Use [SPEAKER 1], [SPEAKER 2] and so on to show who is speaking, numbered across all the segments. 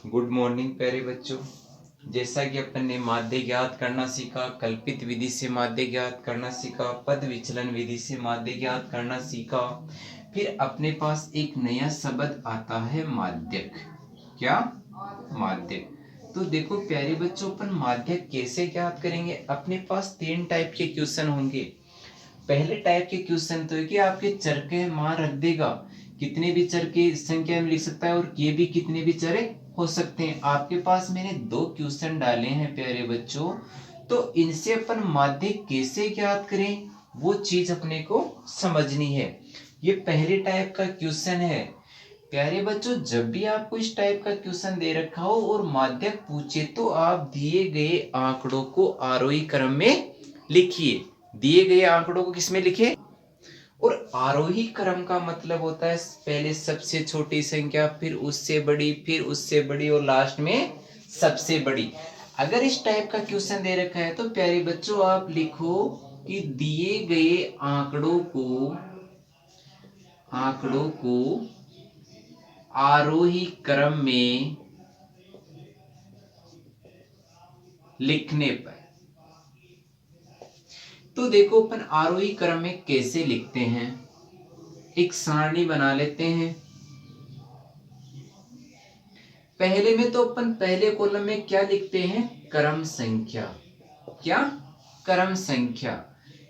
[SPEAKER 1] Good morning प्यारे बच्चों। जैसा कि अपन ने माध्य ज्ञात करना सीखा, कल्पित विधि से माध्य ज्ञात करना सीखा, पद विचलन विधि से माध्य ज्ञात करना सीखा, फिर अपने पास एक नया शब्द आता है माध्यक। क्या? माध्यक। तो देखो प्यारे बच्चों, अपन माध्यक कैसे ज्ञात करेंगे। अपने पास 3 टाइप के क्वेश्चन होंगे। पहले टाइप के क्वेश्चन तो है कि आपके चर के मान रख देगा, कितने भी चर की संख्या में लिख सकता है और ये भी कितने भी चर हो सकते हैं। आपके पास मैंने 2 क्वेश्चन डाले हैं प्यारे बच्चों, तो इनसे अपन माध्य कैसे ज्ञात करें वो चीज अपने को समझनी है। ये पहले टाइप का क्वेश्चन है प्यारे बच्चों। जब भी आपको इस टाइप का क्वेश्चन दे रखा हो और माध्यक पूछे तो आप दिए गए आंकड़ों को आरोही क्रम में लिखिए। दिए गए आंकड़ों को किसमें लिखे? और आरोही क्रम का मतलब होता है पहले सबसे छोटी संख्या, फिर उससे बड़ी, फिर उससे बड़ी और लास्ट में सबसे बड़ी। अगर इस टाइप का क्वेश्चन दे रखा है तो प्यारे बच्चों आप लिखो कि दिए गए आंकड़ों को आरोही क्रम में लिखने पर। तो देखो अपन आरोही क्रम में कैसे लिखते हैं, एक सारणी बना लेते हैं। पहले में तो अपन पहले कॉलम में क्या लिखते हैं? क्रम संख्या। क्या? क्रम संख्या।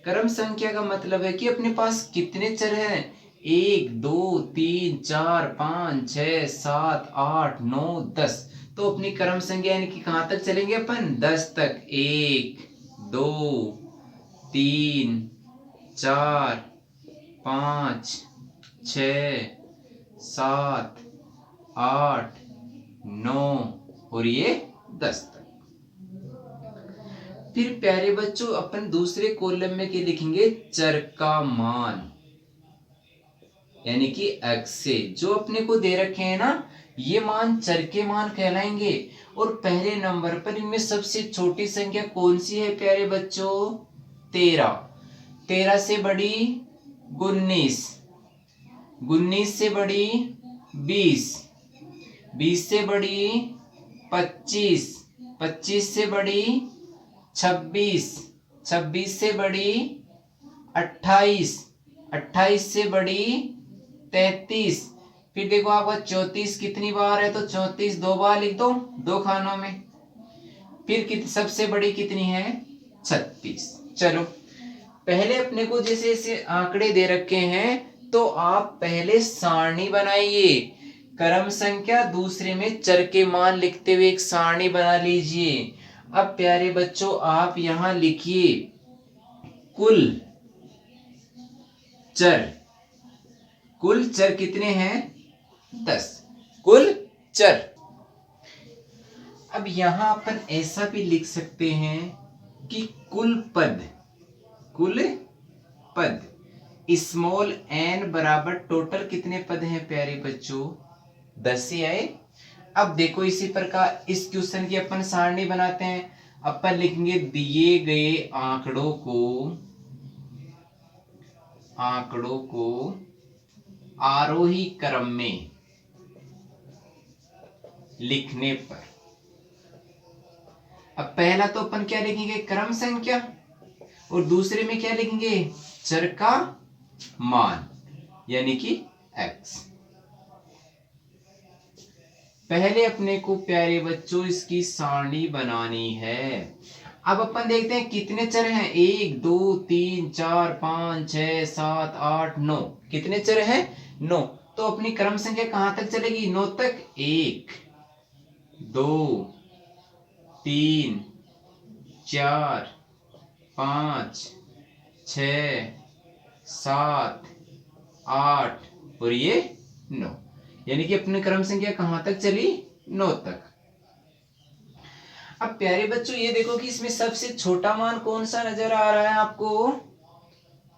[SPEAKER 1] क्रम संख्या का मतलब है कि अपने पास कितने चर हैं? 1 2 3 4 5 6 7 8 9 10। तो अपनी क्रम संख्या यानी कि कहां तक चलेंगे अपन? 10 तक। 1 2 3 4 5 6 7 8 9 और ये 10 तक। फिर प्यारे बच्चों अपन दूसरे कॉलम में क्या लिखेंगे? चर का मान यानी कि x से जो अपने को दे रखे हैं ना, ये मान चर के मान कहलाएंगे। और पहले नंबर पर इनमें सबसे छोटी संख्या कौन सी है प्यारे बच्चों? 13। 13 से बड़ी 19, 19 से बड़ी 20, 20 से बड़ी 25, 25 से बड़ी 26, 26 से बड़ी 28, 28 से बड़ी 33। फिर देखो आपका 34 कितनी बार है? तो 34 2 बार लिख दो, 2 खानों में। फिर सबसे बड़ी कितनी है? 36। चलो पहले अपने को जैसे ऐसे आंकड़े दे रखे हैं तो आप पहले सारणी बनाइए। क्रम संख्या, दूसरे में चर के मान लिखते हुए एक सारणी बना लीजिए। अब प्यारे बच्चों आप यहां लिखिए कुल चर। कुल चर कितने हैं? 10 कुल चर। अब यहां अपन ऐसा भी लिख सकते हैं कि कुल पद स्मॉल n बराबर टोटल कितने पद हैं प्यारे बच्चों? 10 से आए। अब देखो इसी प्रकार इस क्वेश्चन की अपन सारणी बनाते हैं। अपन लिखेंगे दिए गए आंकड़ों को आरोही क्रम में लिखने पर। अब पहला तो अपन क्या लिखेंगे? क्रम संख्या। और दूसरे में क्या लिखेंगे? चर का मान यानी कि x। पहले अपने को प्यारे बच्चों इसकी सारणी बनानी है। अब अपन देखते हैं कितने चर हैं। 1 2 3 4 5 6 7 8 9। कितने चर हैं? 9। तो अपनी क्रम संख्या कहां तक चलेगी? 9 तक। 1 2 3 4 5 6 7 8 और ये 9। यानी कि अपनी क्रम संख्या कहां तक चली? 9 तक। अब प्यारे बच्चों ये देखो कि इसमें सबसे छोटा मान कौन सा नजर आ रहा है आपको?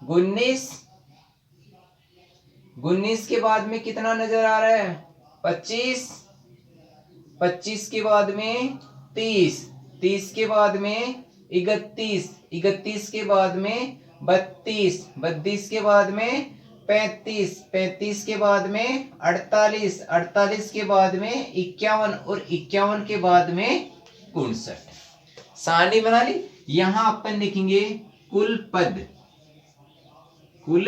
[SPEAKER 1] 19। 19 के बाद में कितना नजर आ रहा है? 25। 25 के बाद में 30। 30 के बाद में 31। 31 के बाद में 32। 32 के बाद में 35, 35 के बाद में 48, 48 के बाद में 51 और 51 के बाद में 59। सारणी बना ली। यहां अपन लिखेंगे कुल पद, कुल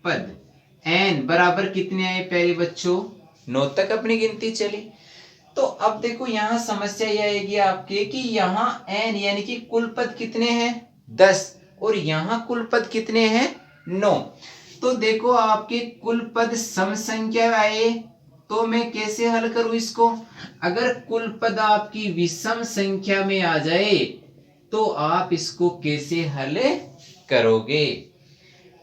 [SPEAKER 1] पद n बराबर कितने आए प्यारे बच्चों? 9 तक अपनी गिनती चली। तो अब देखो यहां समस्या यह आएगी आपके कि यहाँ n यानी कि कुल पद कितने हैं? 10 और यहाँ कुल पद कितने हैं? 9। तो देखो आपके कुल पद सम संख्या आए तो मैं कैसे हल करूं इसको? अगर कुल पद आपकी विषम संख्या में आ जाए तो आप इसको कैसे हल करोगे?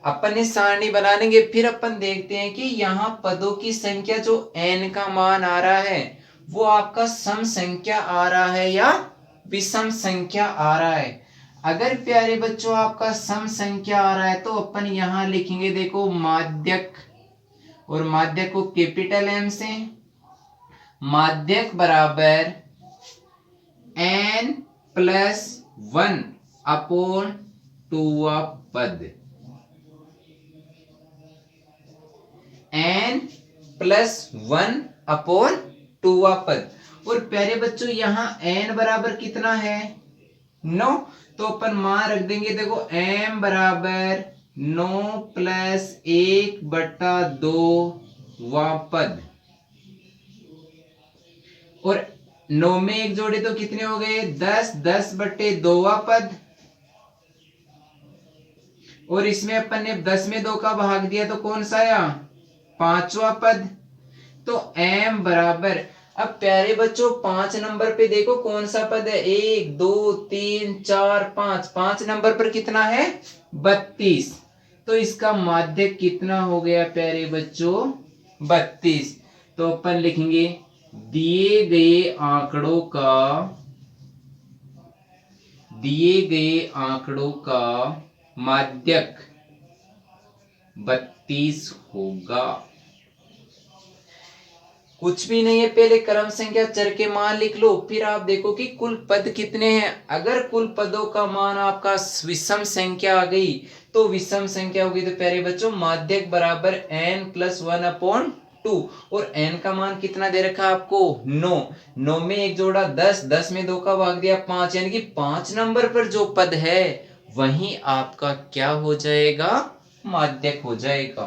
[SPEAKER 1] अपन ने सारणी बना लेंगे, फिर अपन देखते हैं कि यहाँ पदों की संख्या जो n का मान आ रहा है वो आपका सम संख्या आ रहा है या विषम संख्या आ रहा है। अगर प्यारे बच्चों आपका सम संख्या आ रहा है तो अपन यहाँ लिखेंगे देखो माध्यक, और माध्यक को कैपिटल M से, माध्यक बराबर n+1 अपॉन 2 पद, n+1 अपॉन 2 पद। और प्यारे बच्चों यहाँ n बराबर कितना है? 9। तो अपन मान रख देंगे देखो m बराबर 9 + 1/2 पद, और 9 में 1 जोड़े तो कितने हो गए? 10, 10/2 पद, और इसमें अपन ने 10 में 2 का भाग दिया तो कौन सा आया? 5वां पद। तो m बराबर, अब प्यारे बच्चों 5 नंबर पे देखो कौन सा पद है? 1, 2, 3, 4, 5, 5 नंबर पर कितना है? 32। तो इसका माध्यक कितना हो गया प्यारे बच्चों? 32। तो अपन लिखेंगे दिए गए आंकड़ों का माध्यक 32 होगा। कुछ भी नहीं है, पहले क्रम संख्या चर के मान लिख लो, फिर आप देखो कि कुल पद कितने हैं। अगर कुल पदों का मान आपका विषम संख्या आ गई तो विषम संख्या होगी तो प्यारे बच्चों माध्यक बराबर n+1 अपॉन 2, और n का मान कितना दे रखा है आपको? 9। 9 में 1 जोड़ा 10, 10 में 2 का भाग दिया 5, यानी कि 5 नंबर पर जो पद है वही आपका क्या हो जाएगा? माध्यक हो जाएगा।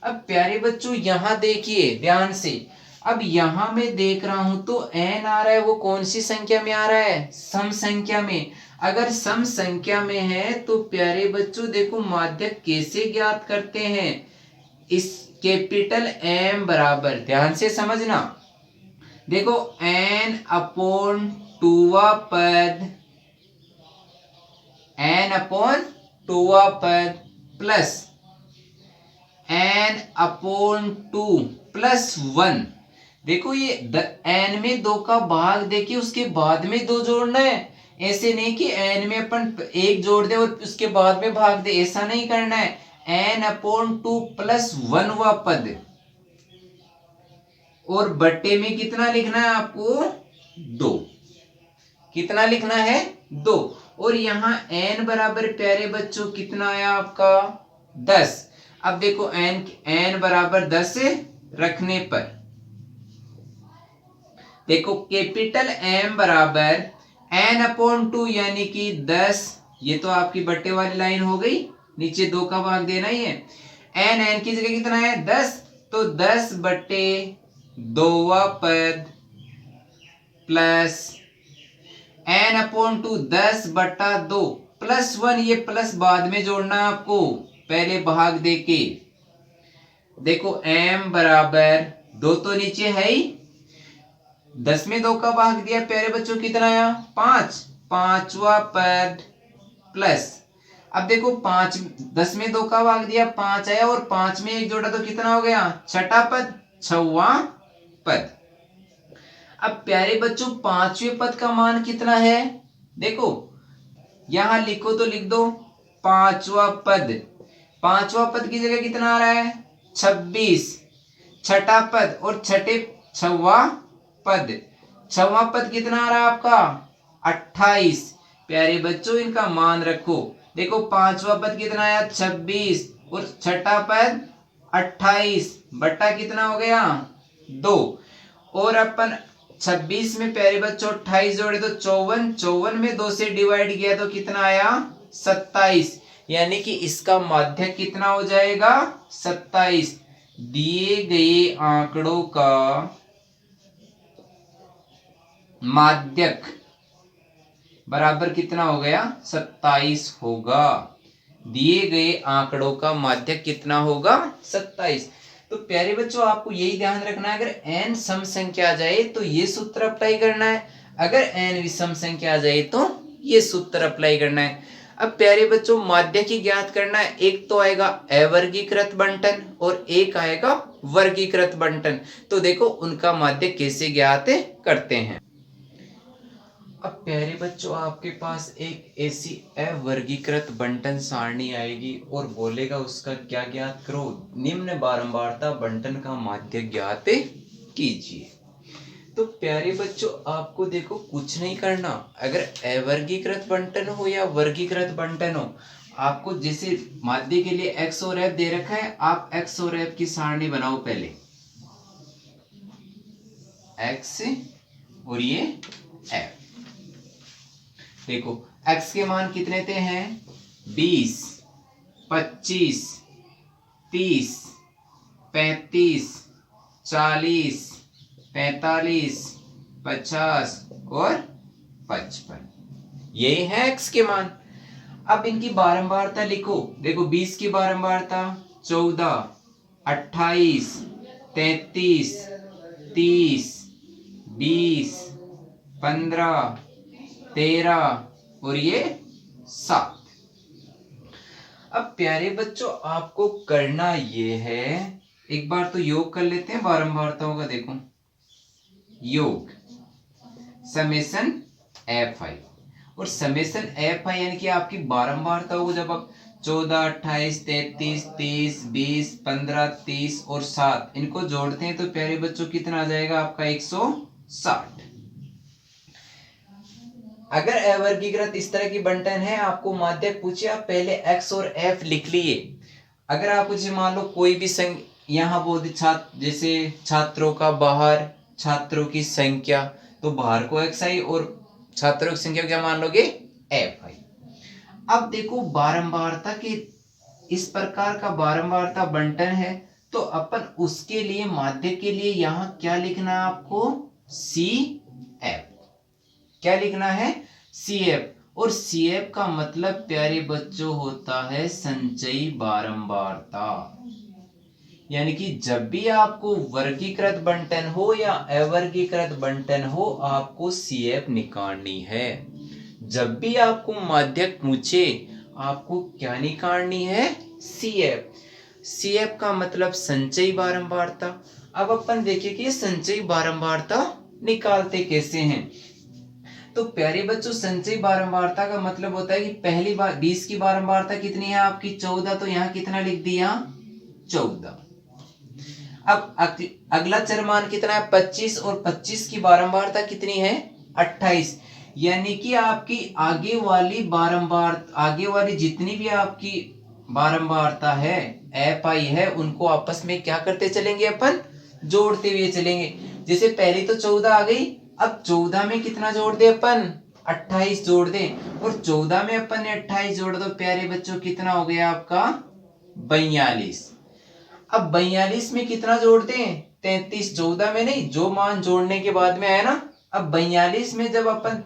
[SPEAKER 1] अब प्यारे बच्चों यहाँ देखिए ध्यान से, अब यहाँ मैं देख रहा हूं तो n आ रहा है, वो कौन सी संख्या में आ रहा है? सम संख्या में। अगर सम संख्या में है तो प्यारे बच्चों देखो माध्यक कैसे ज्ञात करते हैं? इस कैपिटल M बराबर, ध्यान से समझना, देखो n/2 पद, n/2 पद प्लस n/2 + 1। देखो ये n में 2 का भाग देखिए उसके बाद में 2 जोड़ना है, ऐसे नहीं कि n में अपन 1 जोड़ दे और उसके बाद में भाग दे, ऐसा नहीं करना है। n/2 + 1वां पद, और बट्टे में कितना लिखना है आपको? 2। कितना लिखना है? 2। और यहाँ n बराबर प्यारे बच्चों कितना आया आपका? 10। अब देखो n बराबर 10 रखने पर देखो कैपिटल M बराबर n/2 यानी कि 10, ये तो आपकी बट्टे वाली लाइन हो गई, नीचे 2 का भाग देना ही है। n की जगह कितना है? 10, तो 10/2 पद प्लस n/2 10/2 + 1, ये प्लस बाद में जोड़ना है आपको, पहले भाग देके। देखो m बराबर 2 तो नीचे है ही, 10 में 2 का भाग दिया प्यारे बच्चों कितना आया? 5, 5वां पद प्लस, अब देखो 5, 10 में 2 का भाग दिया 5 आया, और 5 में 1 जोड़ा तो कितना हो गया? 6ठा पद, 6वां पद। अब प्यारे बच्चों 5वें पद का मान कितना है? देखो यहां लिखो तो लिख दो 5वां पद, 5वां पद की जगह कितना आ रहा है? 26। 6ठा पद और 6वां पद, 6वां पद कितना आ रहा है आपका? 28। प्यारे बच्चों इनका मान रखो, देखो 5वां पद कितना आया? 26, और छठा पद 28 बट्टा कितना हो गया 2। और अपन 26 में प्यारे बच्चों 28 जोड़े तो 54, 54 में 2 से डिवाइड किया तो कितना आया 27, यानी कि इसका माध्यक कितना हो जाएगा 27। दिए गए आंकड़ों का माध्यक बराबर कितना हो गया 27 होगा। दिए गए आंकड़ों का माध्यक कितना होगा 27। तो प्यारे बच्चों आपको यही ध्यान रखना है, अगर n सम संख्या आ जाए तो ये सूत्र अप्लाई करना है, अगर n विषम संख्या आ जाए तो ये सूत्र अप्लाई करना है। अब प्यारे बच्चों माध्यक ही ज्ञात करना है, एक तो आएगा अवर्गीकृत बंटन और एक आएगा वर्गीकृत बंटन। तो देखो उनका माध्यक कैसे ज्ञात करते हैं। अब प्यारे बच्चों आपके पास एक ऐसी अवर्गीकृत बंटन सारणी आएगी और बोलेगा उसका क्या ज्ञात करो, निम्न बारंबारता बंटन का माध्य ज्ञात कीजिए। तो प्यारे बच्चों आपको देखो कुछ नहीं करना, अगर अवर्गीकृत बंटन हो या वर्गीकृत बंटन हो, आपको जैसे माध्य के लिए x और f दे रखा है, आप x और f की सारणी बनाओ पहले, x और ये f। देखो x के मान कितने थे हैं 20, 25, 30, 35, 40, 45, 50 और 55, यही है x के मान। अब इनकी बारंबारता लिखो, देखो 20 की बारंबारता 14, 28, 33, 30, 20, 15, 13 और ये 7। अब प्यारे बच्चों आपको करना ये है, एक बार तो योग कर लेते हैं बारंबारताओं का। देखो योग समेसन fi, और समेसन fi यानी कि आपकी बारंबारता को जब आप 14, 28, 33, 30, 20, 15, 30 और 7 इनको जोड़ते हैं तो प्यारे बच्चों कितना आ जाएगा आपका 160। अगर अवर्गीकृत इस तरह की बंटन है, आपको माध्यक पूछे, आप पहले x और f लिख लिए। अगर आप मुझे मान लो कोई भी यहाँ बोल छात्र, जैसे छात्रों का बाहर, छात्रों की संख्या, तो बाहर को xi और छात्रों की संख्या क्या मान लोगे fi। अब देखो बारंबारता के इस प्रकार का बारंबारता बंटन है, तो अपन उसके लिए माध्य के लिए यहाँ क्या लिखना है आपको CF। क्या लिखना है CF, और CF का मतलब प्यारे बच्चों होता है संचयी बारंबारता। यानी कि जब भी आपको वर्गीकृत बंटन हो या अवर्गीकृत बंटन हो, आपको CF निकालनी है। जब भी आपको माध्यक पूछे आपको क्या निकालनी है CF। CF का मतलब संचयी बारंबारता। अब अपन देखें कि संचयी बारंबारता निकालते कैसे हैं। तो प्यारे बच्चों संचयी बारंबारता का मतलब होता है कि पहली बार 20 की बारंबारता कितनी है आपकी 14, तो यहाँ कितना लिख दिया 14। अब अगला चरमान कितना है 25, और 25 की बारंबारता कितनी है 28। यानी कि आपकी आगे वाली जितनी भी आपकी बारंबारता है fi है, उनको आपस में क्या करते चलेंगे अपन जोड़ते हुए चलेंगे। जैसे पहली तो 14 आ गई, अब 14 में कितना जोड़ दे अपन 28 जोड़ दे, और 14 में अपन ने 28 जोड़ दो प्यारे बच्चों कितना हो गया आपका 42। अब 42 में कितना जोड़ते हैं 33, 14 में नहीं, जो मान जोड़ने के बाद में आया ना। अब 42 में जब अपन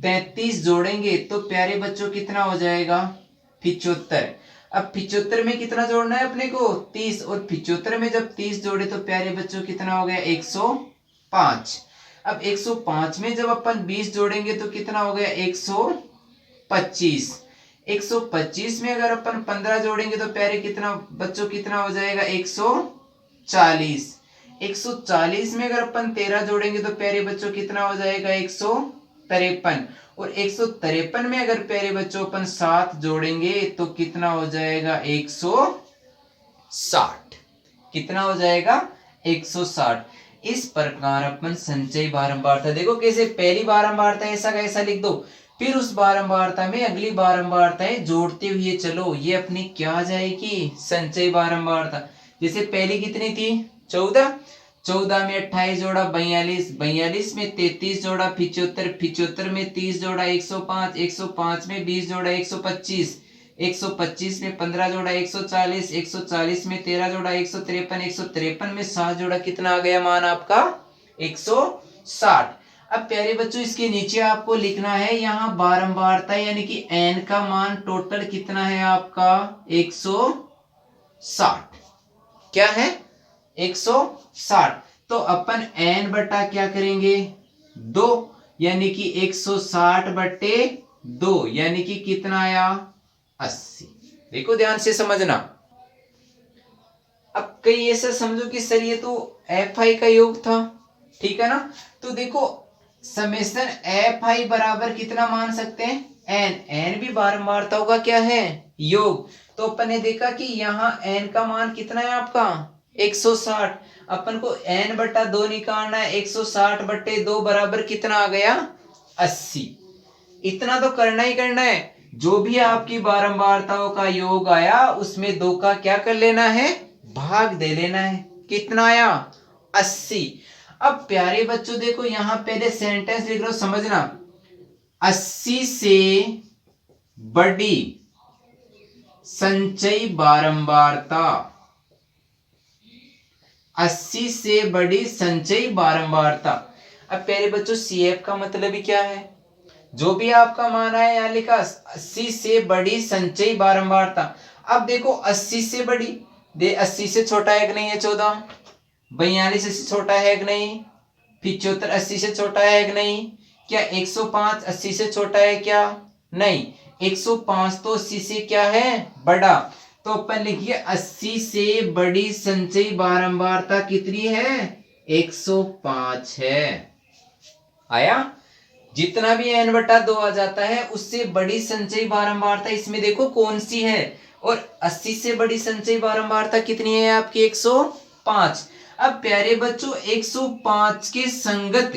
[SPEAKER 1] 33 जोड़ेंगे तो प्यारे बच्चों कितना हो जाएगा 75। अब 75 में कितना जोड़ना है अपने को 30, और 75 में जब 30 जोड़े तो प्यारे बच्चों कितना हो गया 105। अब 105 में जब अपन 20 जोड़ेंगे तो कितना हो गया 125। 125 में अगर अपन 15 जोड़ेंगे तो प्यारे कितना बच्चों कितना हो जाएगा 140। 140 में अगर अपन 13 जोड़ेंगे तो प्यारे बच्चों कितना हो जाएगा 153। और 153 में अगर प्यारे बच्चों अपन 7 जोड़ेंगे तो कितना हो जाएगा 160। कितना हो जाएगा 160। इस प्रकार अपन संचयी बारंबारता देखो कैसे, पहली बारंबारता ऐसा कैसा लिख दो फिर उस बारंबारता में अगली बारंबारताएं जोड़ते हुए चलो, ये अपनी क्या आ जाएगी, संचयी बारंबारता। जैसे पहली कितनी थी, 14, 14 में 28 जोड़ा 42, 42 में 33 जोड़ा 75, 75 में 30 जोड़ा 105, 105 में 20 जोड़ा 125, 125 में 15 जोड़ा 140, 140 में 13 जोड़ा 153, 153 में 7 जोड़ा कितना आ गया मान आपका 160। अब प्यारे बच्चों इसके नीचे आपको लिखना है यहाँ बारंबारता यानी कि n का मान टोटल कितना है आपका 160। क्या है 160। तो अपन n बटा क्या करेंगे 2, यानी कि 160 बटे 2 यानी कि कितना आया 80। देखो ध्यान से समझना। अब कई ऐसा समझो कि सर ये तो एफ आई का योग था, ठीक है ना। तो देखो समेशन एफ आई बराबर कितना मान सकते हैं एन, एन भी बारंबारताओं का क्या है योग। तो अपन ने देखा कि यहाँ एन का मान कितना है आपका 160। अपन को एन बटा 2 निकालना है, 160 बटे 2 बराबर कितना आ गया 80। इतना तो करना ही करना है, जो भी आपकी बारंबारताओं का योग आया उसमें 2 का क्या कर लेना है भाग दे लेना है। कितना आया 80। अब प्यारे बच्चों देखो यहां पहले सेंटेंस लिख लो समझना। 80 से बड़ी संचयी बारंबारता, 80 से बड़ी संचयी बारंबारता। अब प्यारे बच्चों सीएफ का मतलब ही क्या है, जो भी आपका मान है यहां लिखा 80 से बड़ी संचयी बारंबारता। अब देखो 80 से बड़ी दे 80 से छोटा है कि नहीं है 14, 42 से छोटा है कि नहीं, 75 80 से छोटा है कि नहीं, क्या 105 80 से छोटा है क्या नहीं, 105 तो 80 से क्या है बड़ा। तो अपन लिखिए 80 से बड़ी संचयी बारंबारता कितनी है 105 है। आया, जितना भी n बटा 2 आ जाता है उससे बड़ी संचयी बारंबारता इसमें देखो कौन सी है, और 80 से बड़ी संचयी बारंबारता कितनी है आपकी 105। अब प्यारे बच्चों 105 के संगत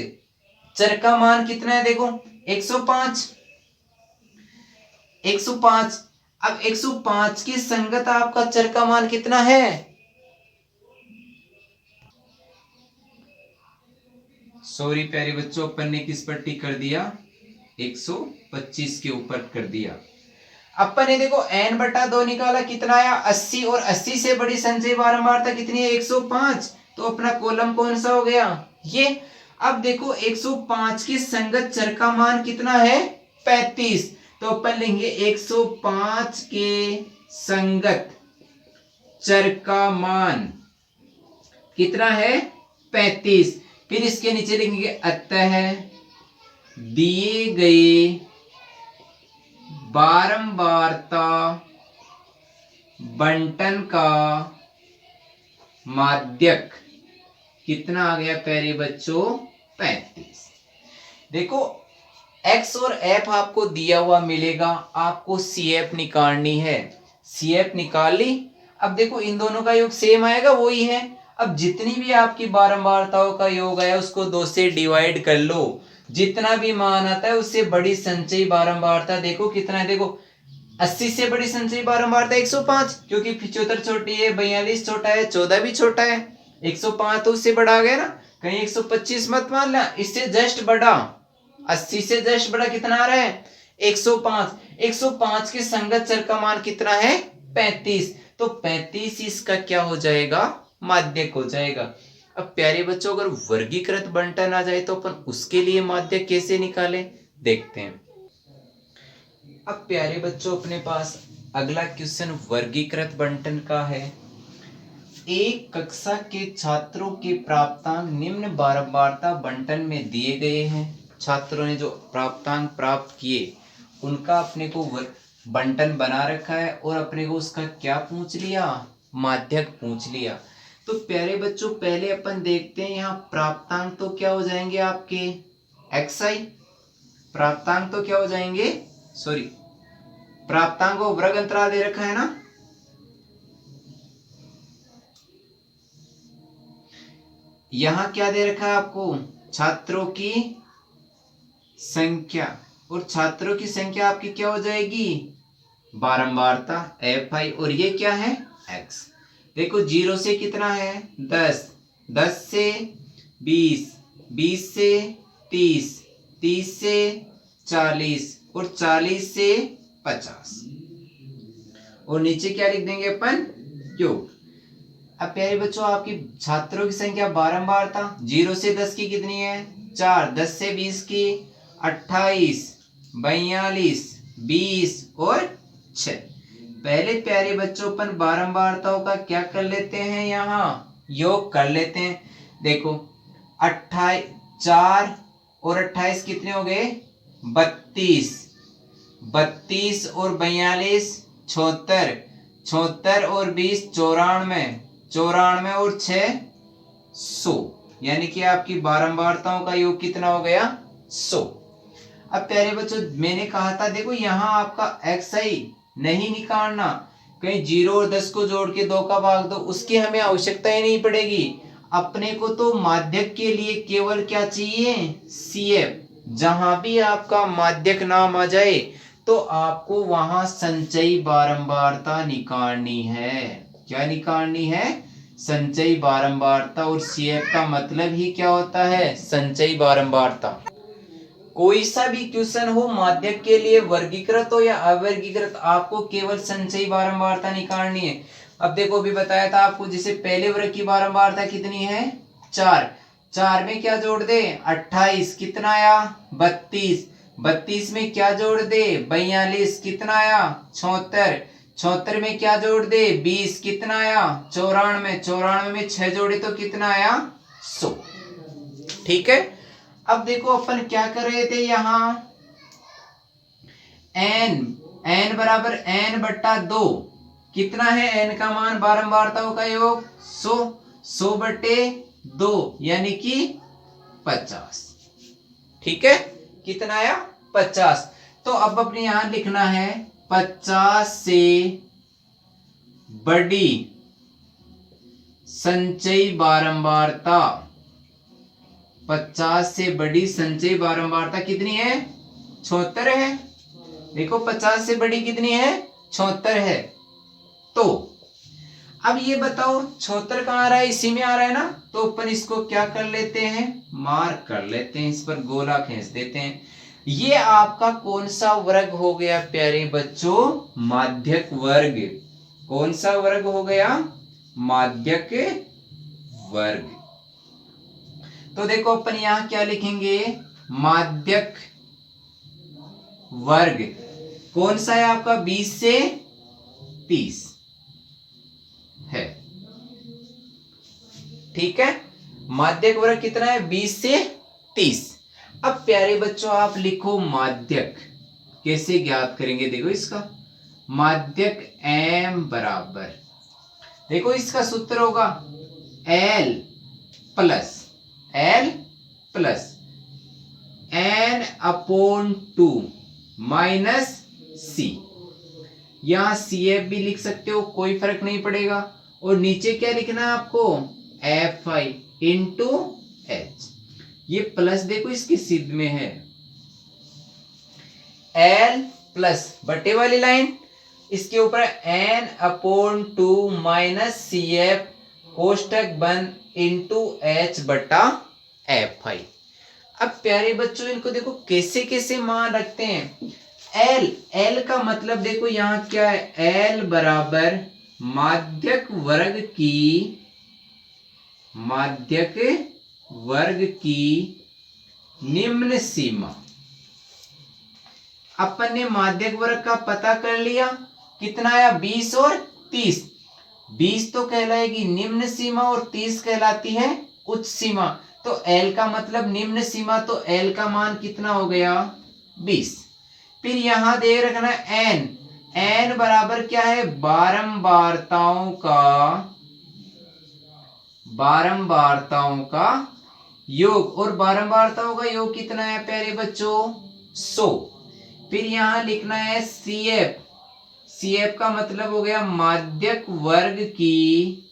[SPEAKER 1] चर का मान कितना है देखो 105, 105। अब 105 के संगत आपका चर का मान कितना है, सॉरी प्यारे बच्चों अपन ने किस पर टिक कर दिया 125 के ऊपर कर दिया। अपन ने देखो n बटा 2 निकाला कितना आया 80, और 80 से बड़ी संचयी बारंबारता कितनी है 105। तो अपना कॉलम कौन सा हो गया ये। अब देखो 105 के संगत चर का मान कितना है 35। तो अपन लेंगे 105 के संगत चर का मान कितना है 35। फिर इसके नीचे लिखेंगे अतः दिए गए बारंबारता बंटन का माध्यक कितना आ गया प्यारे बच्चों 35। देखो x और f आपको दिया हुआ मिलेगा, आपको CF निकालनी है, CF निकाल ली। अब देखो इन दोनों का योग सेम आएगा वही है। अब जितनी भी आपकी बारंबारताओं का योग आया उसको 2 से डिवाइड कर लो, जितना भी मान आता है उससे बड़ी संचयी बारंबारता देखो कितना है। देखो 80 से बड़ी संचयी बारंबारता 105, क्योंकि 75 छोटी है, 42 छोटा है, 14 भी छोटा है, 105 तो उससे बड़ा आ गया ना, कहीं 125 मत मान ला, इससे जस्ट बड़ा 80 से जस्ट बड़ा कितना आ रहा है 105। 105 के संगत चर का मान कितना है 35। तो 35 इसका क्या हो जाएगा माध्यक हो जाएगा। अब प्यारे बच्चों अगर वर्गीकृत बंटन आ जाए तो अपन उसके लिए माध्यक कैसे निकालें देखते हैं। अब प्यारे बच्चों अपने पास अगला क्वेश्चन वर्गीकृत बंटन का है। एक कक्षा के छात्रों के प्राप्तांक निम्न बारंबारता बंटन में दिए गए हैं। छात्रों ने जो प्राप्तांक प्राप्त किए उनका अपने को बंटन बना रखा है, और अपने को उसका क्या पूछ लिया माध्यक पूछ लिया। तो प्यारे बच्चों पहले अपन देखते हैं यहाँ प्राप्तांक तो क्या हो जाएंगे आपके xi, प्राप्तांक तो क्या हो जाएंगे सॉरी प्राप्तांक को वर्ग अंतराल दे रखा है ना, यहां क्या दे रखा है आपको छात्रों की संख्या, और छात्रों की संख्या आपकी क्या हो जाएगी, बारंबारता Fi, और ये क्या है, x। देखो 0 से कितना है 10, 10 से 20, 20 से 30, 30 से 40 और 40 से 50, और नीचे क्या लिख देंगे अपन, योग। अब प्यारे बच्चों आपकी छात्रों की संख्या बारंबारता 0 से 10 की कितनी है 4, 10 से 20 की 28, 42, 20 और 6। पहले प्यारे बच्चों अपन बारंबारताओं का क्या कर लेते हैं, यहाँ योग कर लेते हैं। देखो 28, 4 और 28 कितने हो गए 32, 32 और 42 76, 76 और 20 94, 94 और 6 100, यानी कि आपकी बारंबारताओं का योग कितना हो गया 100। अब प्यारे बच्चों मैंने कहा था देखो यहाँ आपका xi नहीं निकालना, कहीं 0 और 10 को जोड़ के 2 का भाग दो, उसकी हमें आवश्यकता ही नहीं पड़ेगी। अपने को तो माध्यक के लिए केवल क्या चाहिए, CF। जहां भी आपका माध्यक नाम आ जाए तो आपको वहां संचयी बारंबारता निकालनी है। क्या निकालनी है, संचयी बारंबारता। और CF का मतलब ही क्या होता है, संचयी बारंबारता। कोई सा भी क्वेश्चन हो माध्यक के लिए, वर्गीकृत हो या अवर्गीकृत, आपको केवल संचयी बारंबारता निकालनी है। अब देखो अभी बताया था आपको, जैसे पहले वर्ग की बारंबारता कितनी है 4, 4 में क्या जोड़ दे 28, कितना आया 32, 32 में क्या जोड़ दे 42, कितना आया 76, 76 में क्या जोड़ दे 20, कितना आया 94, 94 में 6 जोड़े तो कितना आया 100। ठीक है। अब देखो अपन क्या कर रहे थे यहाँ, n बराबर n बट्टा 2, कितना है n का मान, बारंबारताओं का योग 100, 100 बटे 2 यानी कि 50। ठीक है, कितना आया 50। तो अब अपने यहां लिखना है 50 से बड़ी संचयी बारंबारता, 50 से बड़ी संचयी बारंबारता कितनी है 76 है। देखो 50 से बड़ी कितनी है 76 है। तो अब ये बताओ 76 कहाँ आ रहा है, इसी में आ रहा है ना, तो अपन इसको क्या कर लेते हैं, मार्क कर लेते हैं, इस पर गोला खींच देते हैं। ये आपका कौन सा वर्ग हो गया प्यारे बच्चों, माध्यक वर्ग। कौन सा वर्ग हो गया, माध्यक वर्ग। तो देखो अपन यहां क्या लिखेंगे, माध्यक वर्ग कौन सा है आपका 20 से 30 है। ठीक है, माध्यक वर्ग कितना है 20 से 30। अब प्यारे बच्चों आप लिखो माध्यक, कैसे ज्ञात करेंगे, देखो इसका माध्यक m बराबर, देखो इसका सूत्र होगा L plus n upon 2 minus C। यहां CF भी लिख सकते हो, कोई फर्क नहीं पड़ेगा। और नीचे क्या लिखना है आपको, Fi इंटू H। ये प्लस देखो इसकी सिद्ध में है, L प्लस बटे वाली लाइन, इसके ऊपर n अपॉन 2 माइनस CF कोष्टक बंद इंटू H बटा Fi। अब प्यारे बच्चों इनको देखो कैसे कैसे मान रखते हैं। L का मतलब देखो यहां क्या है, L बराबर माध्यक वर्ग की निम्न सीमा। अपन ने माध्यक वर्ग का पता कर लिया, कितना आया 20 और 30। 20 तो कहलाएगी निम्न सीमा और 30 कहलाती है उच्च सीमा। तो L का मतलब निम्न सीमा, तो L का मान कितना हो गया 20। फिर यहां दे रखना n बराबर क्या है, बारंबारताओं का योग। और बारंबारताओं का योग कितना है प्यारे बच्चों 100। फिर यहां लिखना है CF का मतलब हो गया माध्यक वर्ग की